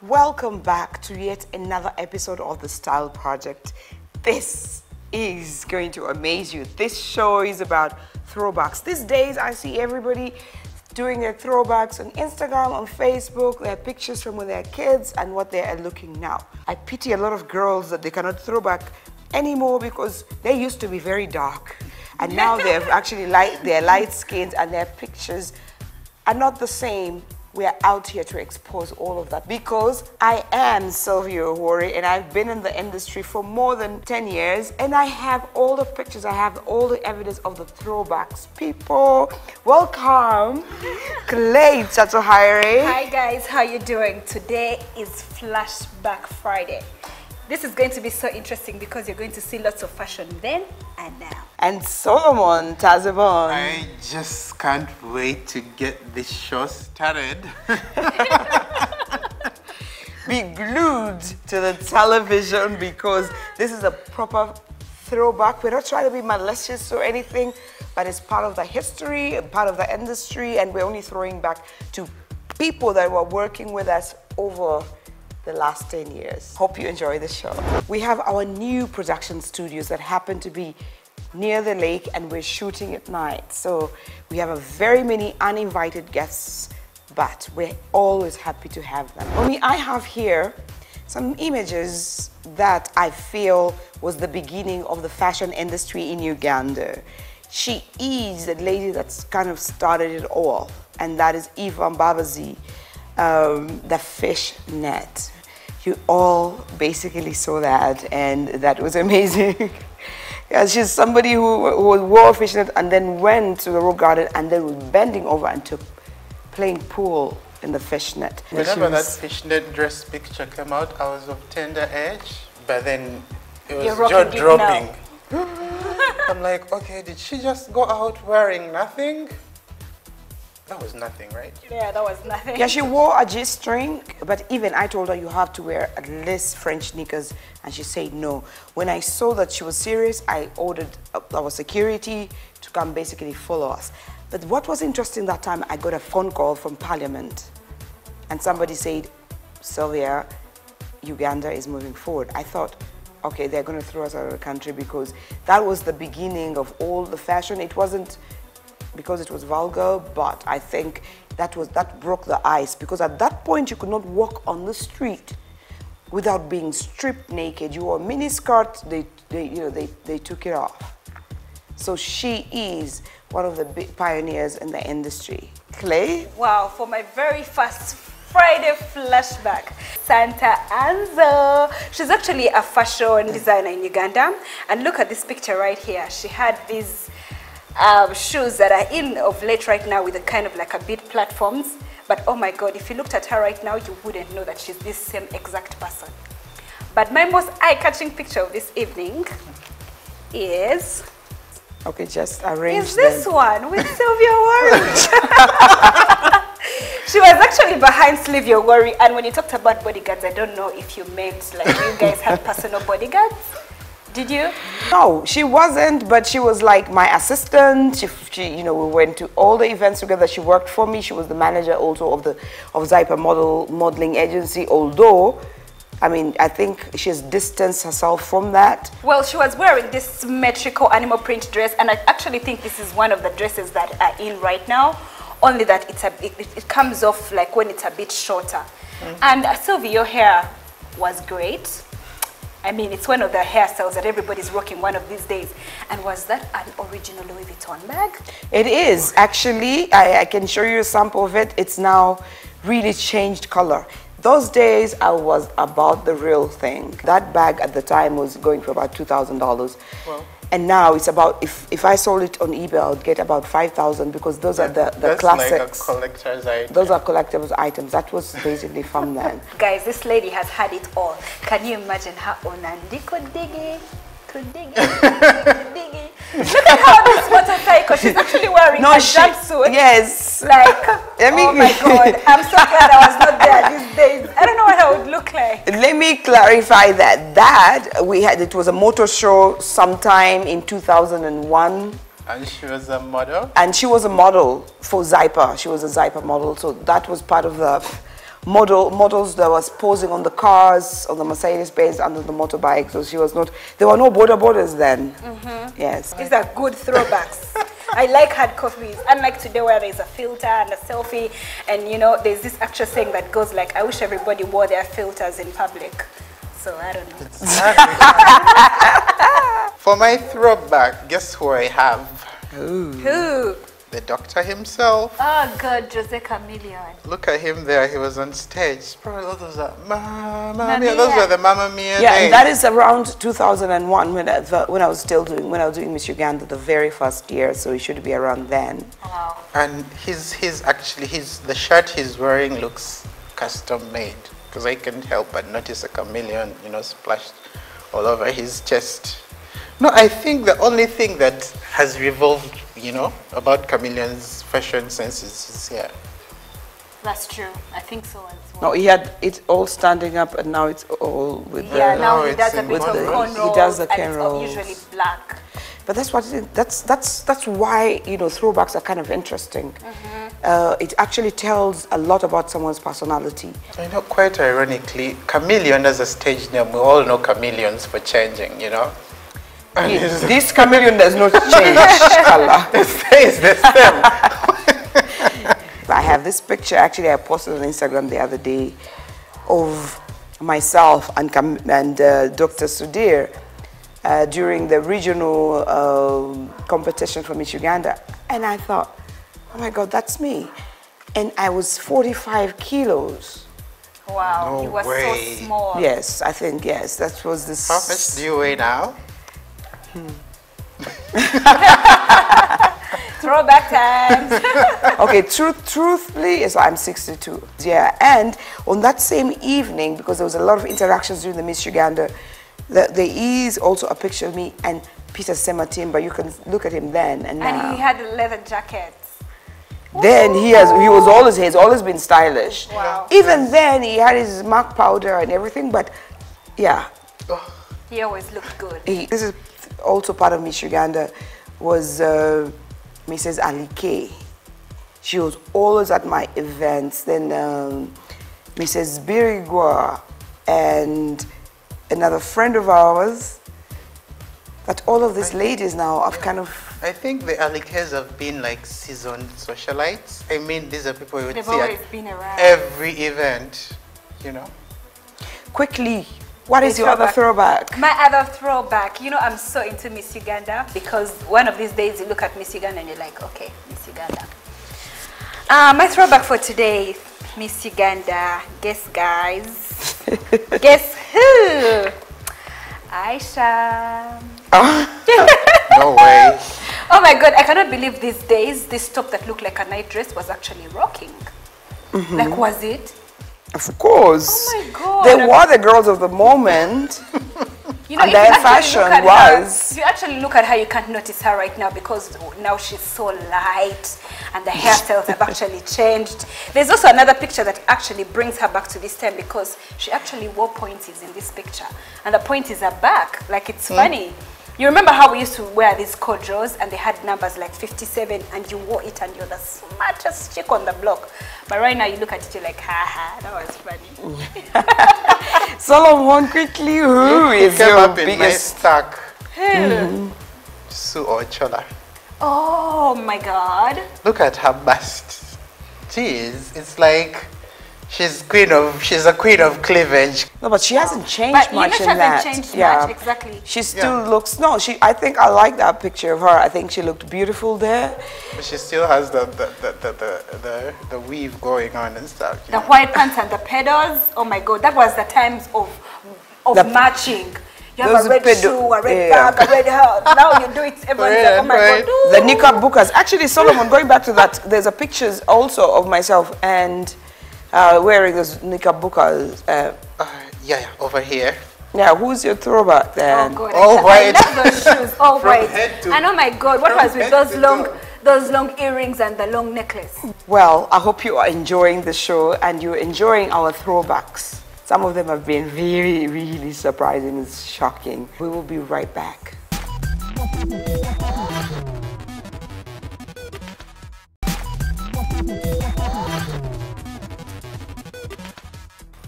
Welcome back to yet another episode of the Style Project. This is going to amaze you. This show is about throwbacks. These days I see everybody doing their throwbacks on Instagram, on Facebook, their pictures from when they're kids and what they are looking now. I pity a lot of girls that they cannot throw back anymore because they used to be very dark and now they're actually they're light skinned and their pictures are not the same. We are out here to expose all of that because I am Sylvia Ohori and I've been in the industry for more than 10 years and I have all the pictures, I have all the evidence of the throwbacks. People, welcome. Clay Chatohaire. Hi guys, how you doing? Today is Flashback Friday. This is going to be so interesting because you're going to see lots of fashion then and now. And Solomon Tazebon. I just can't wait to get this show started. Be glued to the television because this is a proper throwback. We're not trying to be malicious or anything, but it's part of the history and part of the industry, and we're only throwing back to people that were working with us over the last 10 years. Hope you enjoy the show. We have our new production studios that happen to be near the lake and we're shooting at night. So we have a very many uninvited guests, but we're always happy to have them. For me, I have here some images that I feel was the beginning of the fashion industry in Uganda. She is the lady that's kind of started it all, and that is Eva Mbabazi. The fish net. You all basically saw that and that was amazing. Yeah, she's somebody who wore a fishnet and then went to the rock garden and then was bending over and playing pool in the fishnet. Whenever that fishnet dress picture came out, I was of tender age, but then it was jaw-dropping. I'm like, okay, did she just go out wearing nothing? That was nothing, right? Yeah, that was nothing. Yeah, she wore a G-string, but even I told her you have to wear at least French knickers, and she said no. When I saw that she was serious, I ordered our security to come basically follow us. But what was interesting that time, I got a phone call from Parliament, and somebody said, Sylvia, Uganda is moving forward. I thought, okay, they're going to throw us out of the country because that was the beginning of all the fashion. It wasn't because it was vulgar, but I think that broke the ice because at that point you could not walk on the street without being stripped naked. You wore a mini skirt, they took it off. So she is one of the big pioneers in the industry. Clay? Wow, for my very first Friday flashback, Santa Anzo. She's actually a fashion designer in Uganda, and look at this picture right here. She had these shoes that are in of late right now with a kind of like a bead platforms, but oh my god, if you looked at her right now you wouldn't know that she's this same exact person. But my most eye-catching picture of this evening is just arrange is this one with Sylvia Ohori. She was actually behind Sylvia Ohori, and when you talked about bodyguards, I don't know if you meant like you guys had personal bodyguards. Did you? No, she wasn't, but she was like my assistant. She we went to all the events together. She worked for me. She was the manager also of Zyper modeling agency, although, I mean, I think she's distanced herself from that. Well, she was wearing this symmetrical animal print dress, and I actually think this is one of the dresses that are in right now, only that it comes off like when it's a bit shorter. And Sylvia, your hair was great. I mean, it's one of the hairstyles that everybody's rocking one of these days. And was that an original Louis Vuitton bag? It is. Actually, I can show you a sample of it. It's now really changed color. Those days, I was about the real thing. That bag at the time was going for about $2,000. Well, and now it's about, if I sold it on eBay, I would get about 5,000 because those are the classics. That's like a collector's item. Those are collector's items. That was basically from then. Guys, this lady has had it all. Can you imagine her on Andiko Digi? Look at how this motorcycle, she's actually wearing a jumpsuit. Yes. Like, oh my God, I'm so glad I was not there these days. I don't know what I would look like. Let me clarify that it was a motor show sometime in 2001. And she was a model? And she was a model for Zyper. She was a Zyper model, so that was part of the models that was posing on the cars, on the Mercedes-Benz, under the motorbike. So she was not, there were no borders then. Yes. These are good throwbacks. I like hard copies, unlike today where there's a filter and a selfie, and you know, there's this actual saying that goes like, I wish everybody wore their filters in public. So I don't know. For my throwback, guess who I have? Who? The doctor himself. Oh God, Jose Chameleon. Look at him there. He was on stage. Probably those are Mamma Mia. Those were the Mamma Mia Yeah, days. and that is around 2001 when I was doing Miss Uganda the very first year. So it should be around then. Wow. And the shirt he's wearing looks custom made, because I can't help but notice a chameleon, you know, splashed all over his chest. No, I think the only thing that has revolved, you know, about chameleon's fashion sense is his hair. That's true. I think so as well. No, he had it all standing up, and now it's all with Yeah, the, now he it's does a in bit of cornrows. cornrows. He does the and it's cornrows. usually black. But that's what that's why, you know, throwbacks are kind of interesting. It actually tells a lot about someone's personality. I know, quite ironically, chameleon as a stage name, we all know chameleons for changing, you know. And This chameleon does not change color. it stays the same. I have this picture, actually I posted on Instagram the other day, of myself and Dr. Sudhir during the regional competition for Miss Uganda. And I thought, oh my God, that's me. And I was 45 kilos. Wow, No he was way. so small. Yes, I think, yes, that was this. How much do you weigh now? Throwback times. Okay, truthfully, yes, I'm 62. Yeah, and on that same evening, because there was a lot of interactions during the Miss Uganda, there is also a picture of me and Peter Sematimba. You can look at him then and now. And he had a leather jacket. Then he's always been stylish. Wow. Even then, he had his MAC powder and everything, but yeah. He always looked good. This is also part of Miss Uganda, was Mrs. Alike. She was always at my events. Then Mrs. Birigwa and another friend of ours. But all of these ladies now have kind of... I think the Alikes have been like seasoned socialites. I mean, these are people you would They've see always at been around. every event, you know. Quickly, what is your other throwback? My other throwback, you know, I'm so into Miss Uganda because one of these days you look at Miss Uganda and you're like, okay, Miss Uganda. My throwback for today, Miss Uganda. Guess, guys. Guess who? Aisha. No way. Oh my God, I cannot believe these days this top that looked like a night dress was actually rocking. Like, was it? Of course. Oh my God. They were the girls of the moment. You know, And if you their actually fashion look at was- her, if you actually look at her, you can't notice her right now because now she's so light and the hairstyles have actually changed. There's also another picture that actually brings her back to this time because she actually wore pointies in this picture. And the pointies are back, like it's funny. You remember how we used to wear these corduroys and they had numbers like 57 and you wore it and you're the smartest chick on the block. But right now you look at it, you're like, ha, that was funny. Solomon, quickly, who is Came your up in nice biggest... stack. Sue Ochola. Oh my God. Look at her bust. Jeez, it's like she's a queen of cleavage. No, but she hasn't changed But you know much she in that. hasn't changed Yeah. much, exactly. She still looks, no, I think I like that picture of her. I think she looked beautiful there. But she still has the weave going on and stuff. You The know? white pants and the pedals. Oh my God, that was the times of The- matching. You have Those a red pedo- shoe, a red yeah. bag, a red hat. Now you do it, everyone's like, oh my Right. God. Ooh. The knickerbockers. Actually, Solomon, going back to that, there's a pictures also of myself and wearing those knickerbockers. Yeah, over here. Yeah, who's your throwback then? Oh God, All white. I love those shoes. All From white. head to- And oh my God, what from was with head those to long, toe. those long earrings and the long necklace? Well, I hope you are enjoying the show and you're enjoying our throwbacks. Some of them have been really, really surprising and shocking. We will be right back.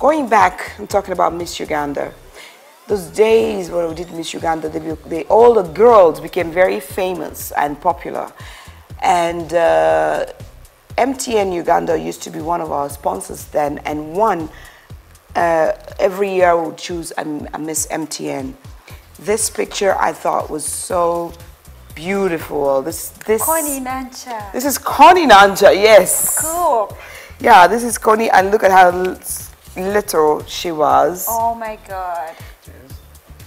Going back, I'm talking about Miss Uganda. Those days when we did Miss Uganda, all the girls became very famous and popular. And MTN Uganda used to be one of our sponsors then, and every year we would choose a Miss MTN. This picture I thought was so beautiful. Connie Nancha. This is Connie Nancha, yes. Cool. Yeah, this is Connie, and look at how little she was. Oh my God.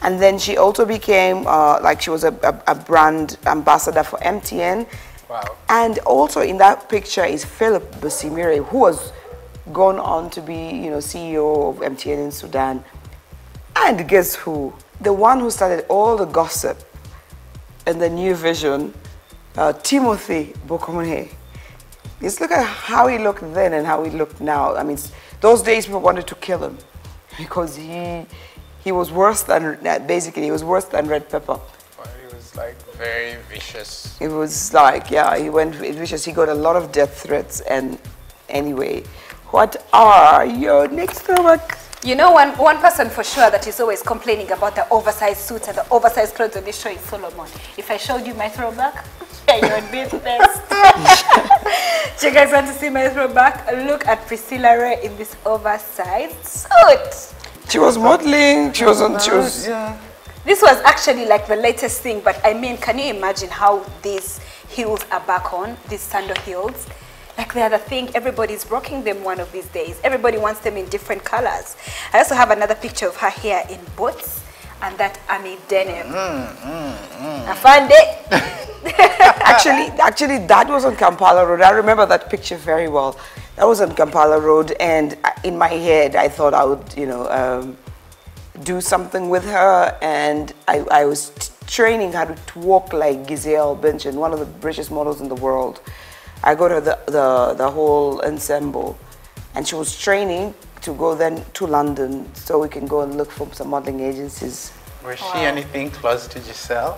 And then she also became, she was a brand ambassador for MTN. Wow. And also in that picture is Philip Busimire, who was gone on to be, CEO of MTN in Sudan. And guess who? The one who started all the gossip in the New Vision, Timothy Bokomone. Just look at how he looked then and how he looked now. I mean, those days people wanted to kill him because he was worse than, basically, he was worse than Red Pepper. Well, he was like very vicious. It was like, yeah, he went vicious. He got a lot of death threats. And anyway, what are your next throwback? You know, one person for sure that is always complaining about the oversized suits and the oversized clothes on this show is Solomon. If I showed you my throwback, you would be best. Do you guys want to see my throwback? Look at Priscilla Ray in this oversized suit. She was modeling. She was. Yeah. This was actually like the latest thing, but I mean, can you imagine how these heels are back on, these sandal heels? Like they are the thing, everybody's rocking them one of these days. Everybody wants them in different colors. I also have another picture of her here in boots and that army denim. I found it. Actually, that was on Kampala Road. I remember that picture very well. That was on Kampala Road, and in my head, I thought I would, do something with her, and I was training her to walk like Giselle Bündchen, one of the richest models in the world. I got her the whole ensemble, and she was training to go then to London so we can go and look for some modeling agencies. Was she anything close to Giselle?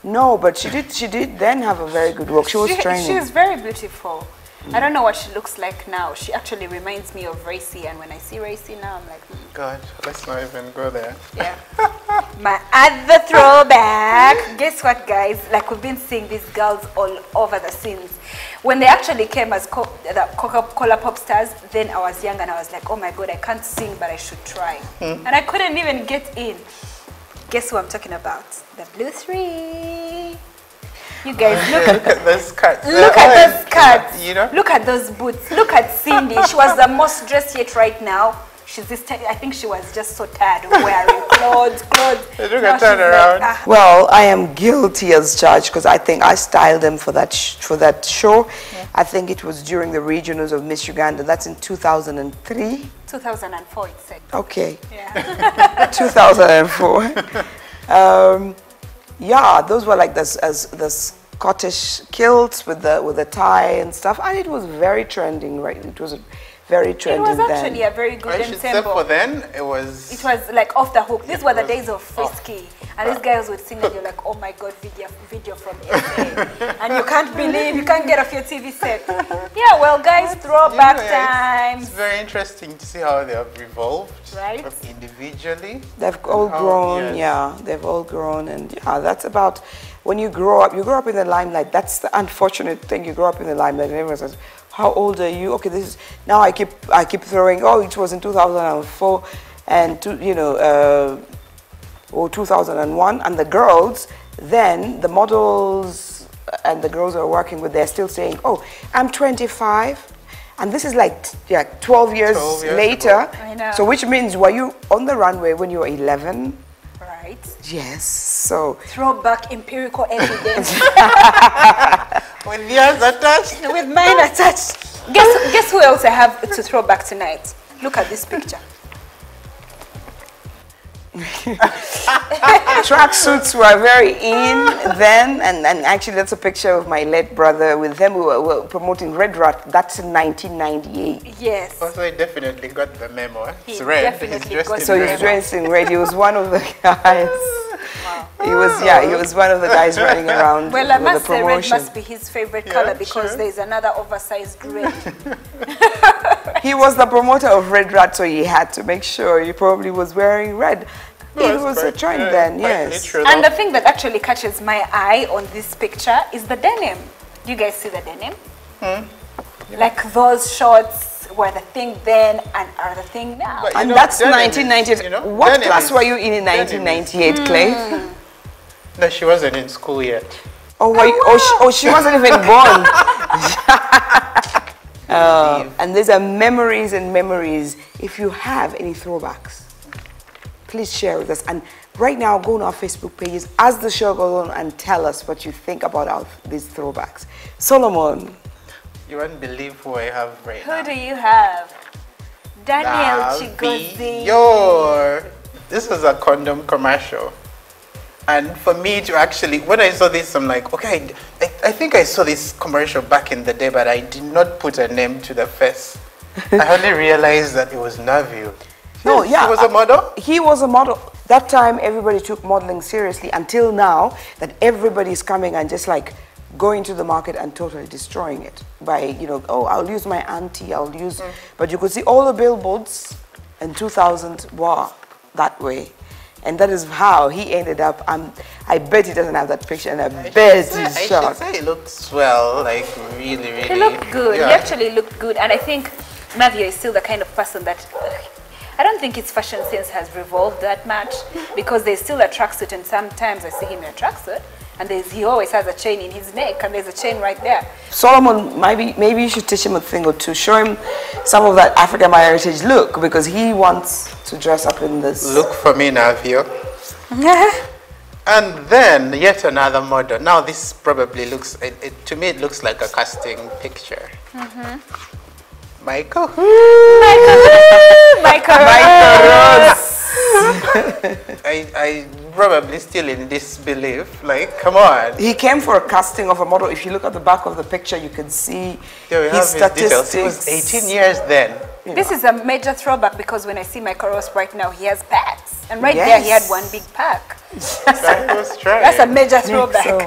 No, but she did then have a very good work. She was training. She's very beautiful. I don't know what she looks like now. She actually reminds me of Racy, and when I see Racy now, I'm like, God, let's not even go there. yeah. My other throwback. Guess what, guys? Like, we've been seeing these girls all over the scenes. When they actually came as the Coca-Cola pop stars, then I was young and I was like, oh my God, I can't sing, but I should try. And I couldn't even get in. Guess who I'm talking about? The Blue Three. You guys, look at those skirts. Look at those skirts. You know? Look at those boots. Look at Cindy. She was the most dressed yet right now. She's this. I think she was just so tired of wearing clothes. Look at turn around. Like, Well, I am guilty as charged because I think I styled them for that show. Yeah. I think it was during the regionals of Miss Uganda. That's in 2003. 2004, it said. Okay. Yeah. 2004. Yeah, those were like the Scottish kilts with the tie and stuff, and it was very trending, right? It was very trending. It was actually a very good ensemble. Except for then, it was. It was like off the hook. These were the days of Frisky, and these guys would sing, and you're like, oh my God, video from SA, and you can't get off your TV set. Yeah, well, guys, throwback times. It's very interesting to see how they have evolved, right? Individually. They've all grown, yeah. They've all grown, and yeah, that's about when you grow up. You grow up in the limelight. That's the unfortunate thing. You grow up in the limelight, and everyone says, how old are you? Okay, this is now. I keep throwing. Oh, it was in 2004, and or 2001. And the girls, then the models and the girls are working with, they're still saying, oh, I'm 25, and this is like 12 years later. I know. So which means, were you on the runway when you were 11? Right. Yes. So throwback empirical evidence. With yours attached. With mine attached. Guess who else I have to throw back tonight? Look at this picture. Tracksuits were very in then, and actually that's a picture of my late brother. With them, we were promoting Red Rat. That's in 1998. Yes. Also, I definitely got the memo. It's He red. definitely got So he's dressed in red. He was one of the guys. Wow. He was one of the guys running around Well, I with the must say red promotion. must be his favorite color because sure. there's another oversized red. He was the promoter of Red Rat, so he had to make sure he probably was wearing red. It was a trend then, yes. And the thing that actually catches my eye on this picture is the denim. You guys see the denim? Like those shorts were the thing then and are the thing now. But And that's 1998. You know, What denim class is- were you in 1998, Clay? No, she wasn't in school yet. Oh, she wasn't even born. And these are memories and memories. If you have any throwbacks, please share with us. And right now, go on our Facebook pages as the show goes on and tell us what you think about these throwbacks. Solomon. You won't believe who I have right now. Who do you have? Daniel Chigozie. This was a condom commercial. And for me to actually, when I saw this, I'm like, okay, I think I saw this commercial back in the day, but I did not put a name to the face. I only realized that it was Navio. No, yeah. He was a model? He was a model. That time, everybody took modeling seriously until now that everybody's coming and just like going to the market and totally destroying it by, you know, oh, I'll use my auntie, I'll use... But you could see all the billboards in 2000 were that way. And that is how he ended up. I bet he doesn't have that picture, and I bet he's I shocked. should say he looked swell, like really, really. He looked good. Yeah. He actually looked good. And I think Navio is still the kind of person that... I don't think his fashion sense has revolved that much because there's still a tracksuit, and sometimes I see him in a tracksuit and he always has a chain in his neck, and there's a chain right there. Solomon, maybe you should teach him a thing or two. Show him some of that African heritage look, because he wants to dress up in this. Look for me, Navio. And then yet another model. Now this probably looks, to me it looks like a casting picture. Michael. Michael Rose. I probably still in disbelief. Like, come on. He came for a casting of a model. If you look at the back of the picture, you can see There we his have his details. statistics. He was 18 years then. This is a major throwback because when I see Michael Ross right now, he has packs. And right there, he had one big pack. That was trying. That's a major throwback. So,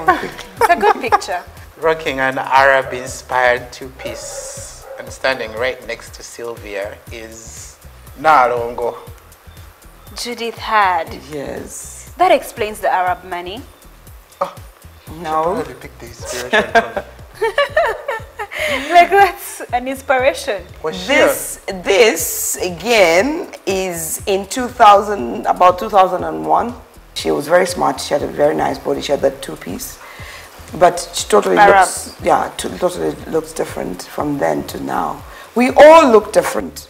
It's a good picture. Rocking an Arab-inspired two-piece and standing right next to Sylvia is Narongo. Judith had. yes. That explains the Arab money. No. Where did you pick the inspiration from? Like that's an inspiration. Was she This again is in 2000, about 2001. She was very smart. She had a very nice body. She had that two-piece, but she totally Arab. looks, yeah, totally looks different from then to now. We all look different.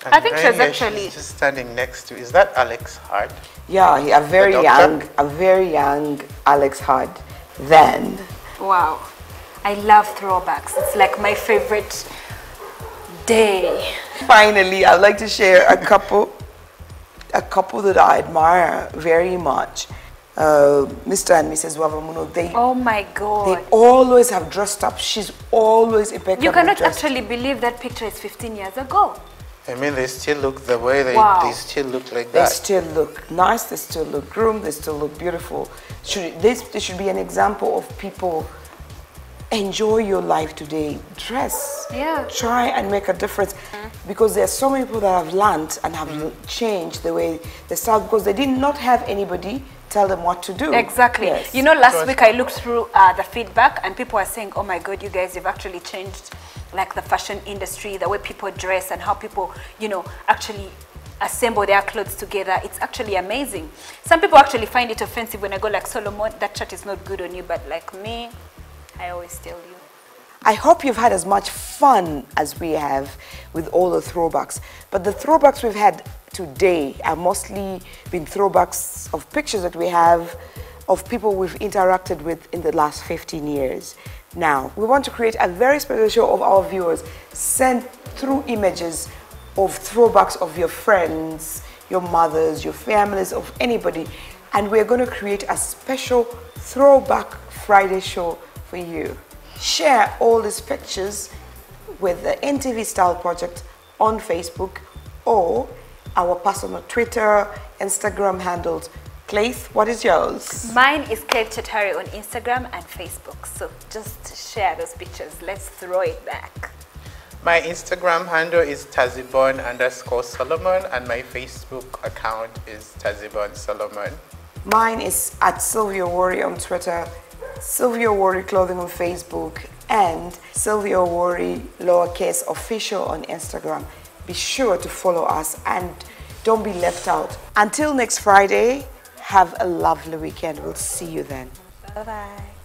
And I think right she's here, actually- she's just standing next to. Is that Alex Hart? Yeah, a very doctor? young Alex Hard then. Wow. I love throwbacks. It's like my favorite day. Finally, I'd like to share a couple that I admire very much. Mr. and Mrs. Wavamuno, they Oh my God. always have dressed up. She's always impeccably You cannot dressed. actually believe that picture is 15 years ago. I mean, they still look the way Wow. they still look like They that. still look nice, they still look groomed, they still look beautiful. This should be an example of people. Enjoy your life today. Dress. Yeah. Try and make a difference. Because there are so many people that have learned and have changed the way they start, because they did not have anybody tell them what to do. Exactly. Yes. You know, last week I looked through the feedback and people are saying, oh my God, you guys have actually changed like the fashion industry, the way people dress and how people, you know, actually assemble their clothes together. It's actually amazing. Some people actually find it offensive when I go like, Solomon, that shirt is not good on you, but like me, I always tell you. I hope you've had as much fun as we have with all the throwbacks. But the throwbacks we've had today are mostly been throwbacks of pictures that we have of people we've interacted with in the last 15 years. Now, we want to create a very special show of our viewers. Send through images of throwbacks of your friends, your mothers, your families, of anybody. And we're going to create a special Throwback Friday show for you. Share all these pictures with the NTV Style Project on Facebook or our personal Twitter, Instagram handles. Claith, what is yours? Mine is Claith Chatari on Instagram and Facebook. So just share those pictures. Let's throw it back. My Instagram handle is Tazibon_Solomon and my Facebook account is Tazibon Solomon. Mine is at Sylvia Worry on Twitter, Sylvia Worry Clothing on Facebook, and Sylvia Worry lowercase official on Instagram. Be sure to follow us and don't be left out. Until next Friday, have a lovely weekend. We'll see you then. Bye-bye.